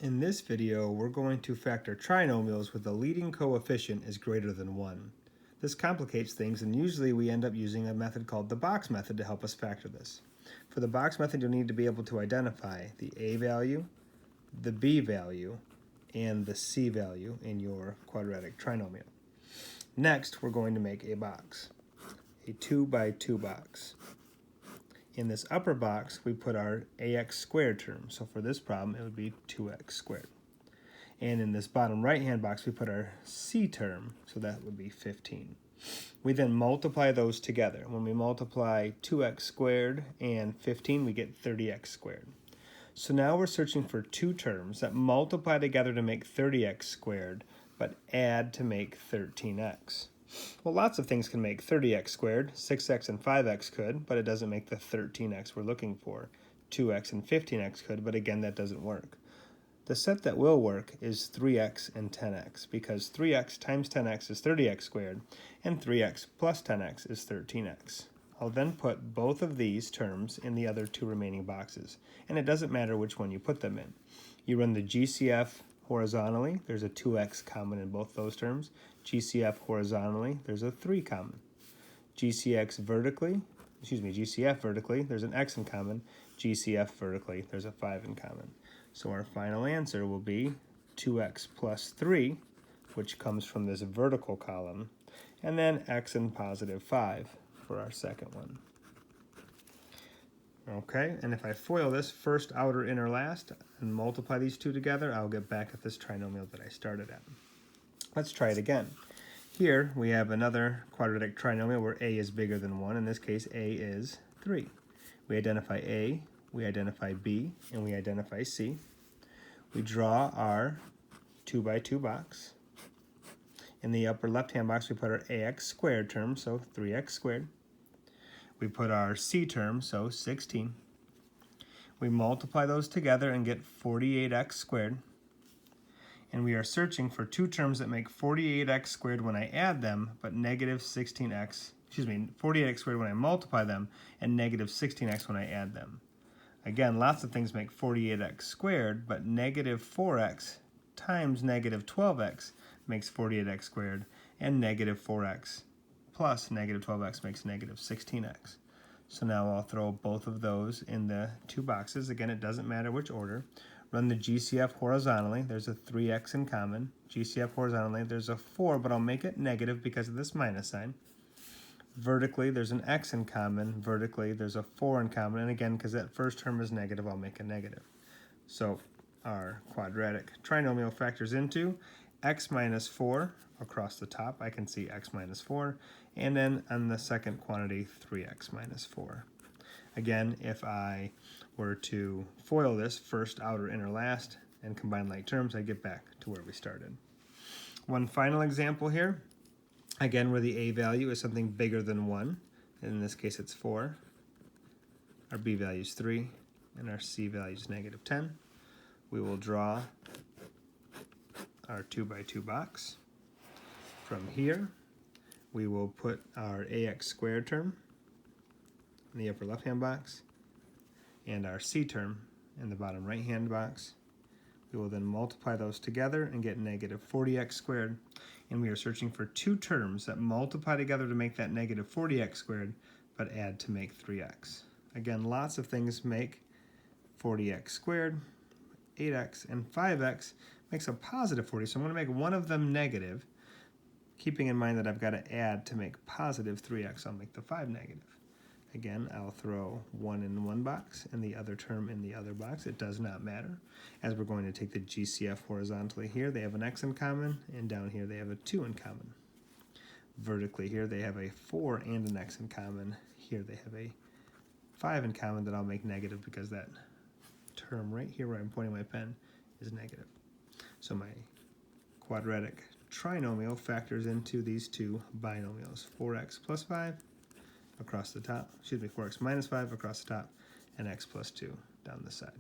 In this video, we're going to factor trinomials with the leading coefficient is greater than 1. This complicates things, and usually we end up using a method called the box method to help us factor this. For the box method, you'll need to be able to identify the a value, the b value, and the c value in your quadratic trinomial. Next, we're going to make a box, a 2 by 2 box. In this upper box, we put our ax squared term. So for this problem, it would be 2x squared. And in this bottom right-hand box, we put our c term, so that would be 15. We then multiply those together. When we multiply 2x squared and 15, we get 30x squared. So now we're searching for two terms that multiply together to make 30x squared, but add to make 13x. Well, lots of things can make 30x squared. 6x and 5x could, but it doesn't make the 13x we're looking for. 2x and 15x could, but again, that doesn't work. The set that will work is 3x and 10x, because 3x times 10x is 30x squared, and 3x plus 10x is 13x. I'll then put both of these terms in the other two remaining boxes, and it doesn't matter which one you put them in. You run the GCF horizontally, there's a 2x common in both those terms. GCF horizontally, there's a 3 common. GCF vertically, there's an x in common. GCF vertically, there's a 5 in common. So our final answer will be 2x plus 3, which comes from this vertical column, and then x and positive 5 for our second one. Okay, and if I FOIL this first, outer, inner, last, and multiply these two together, I'll get back at this trinomial that I started at. Let's try it again. Here we have another quadratic trinomial where a is bigger than 1. In this case, a is 3. We identify a, we identify b, and we identify c. We draw our 2 by 2 box. In the upper left-hand box, we put our ax squared term, so 3x squared. We put our c term, so 16. We multiply those together and get 48x squared. And we are searching for two terms that make 48x squared when I add them, but negative 48x squared when I multiply them, and negative 16x when I add them. Again, lots of things make 48x squared, but negative 4x times negative 12x makes 48x squared, and negative 4x plus negative 12x makes negative 16x. So now I'll throw both of those in the two boxes. Again, it doesn't matter which order. Run the GCF horizontally, there's a 3x in common. GCF horizontally, there's a 4, but I'll make it negative because of this minus sign. Vertically, there's an x in common. Vertically, there's a 4 in common. And again, because that first term is negative, I'll make a negative. So our quadratic trinomial factors into x minus 4 across the top. I can see x minus 4. And then on the second quantity, 3x minus 4. Again, if I were to FOIL this first, outer, inner, last, and combine like terms, I get back to where we started. One final example here, again, where the a value is something bigger than 1. In this case, it's 4. Our b value is 3, and our c value is negative 10. We will draw our 2 by 2 box. From here, we will put our ax squared term in the upper left-hand box, and our c term in the bottom right-hand box. We will then multiply those together and get negative 40x squared, and we are searching for two terms that multiply together to make that negative 40x squared, but add to make 3x. Again, lots of things make 40x squared, 8x, and 5x makes a positive 40, so I'm going to make one of them negative, keeping in mind that I've got to add to make positive 3x, I'll make the 5 negative. Again, I'll throw one in one box and the other term in the other box. It does not matter, as we're going to take the GCF horizontally here. They have an x in common, and down here they have a 2 in common. Vertically here they have a 4 and an x in common. Here they have a 5 in common that I'll make negative because that term right here where I'm pointing my pen is negative. So my quadratic trinomial factors into these two binomials, 4x plus 5 across the top, 4x minus 5 across the top, and x plus 2 down the side.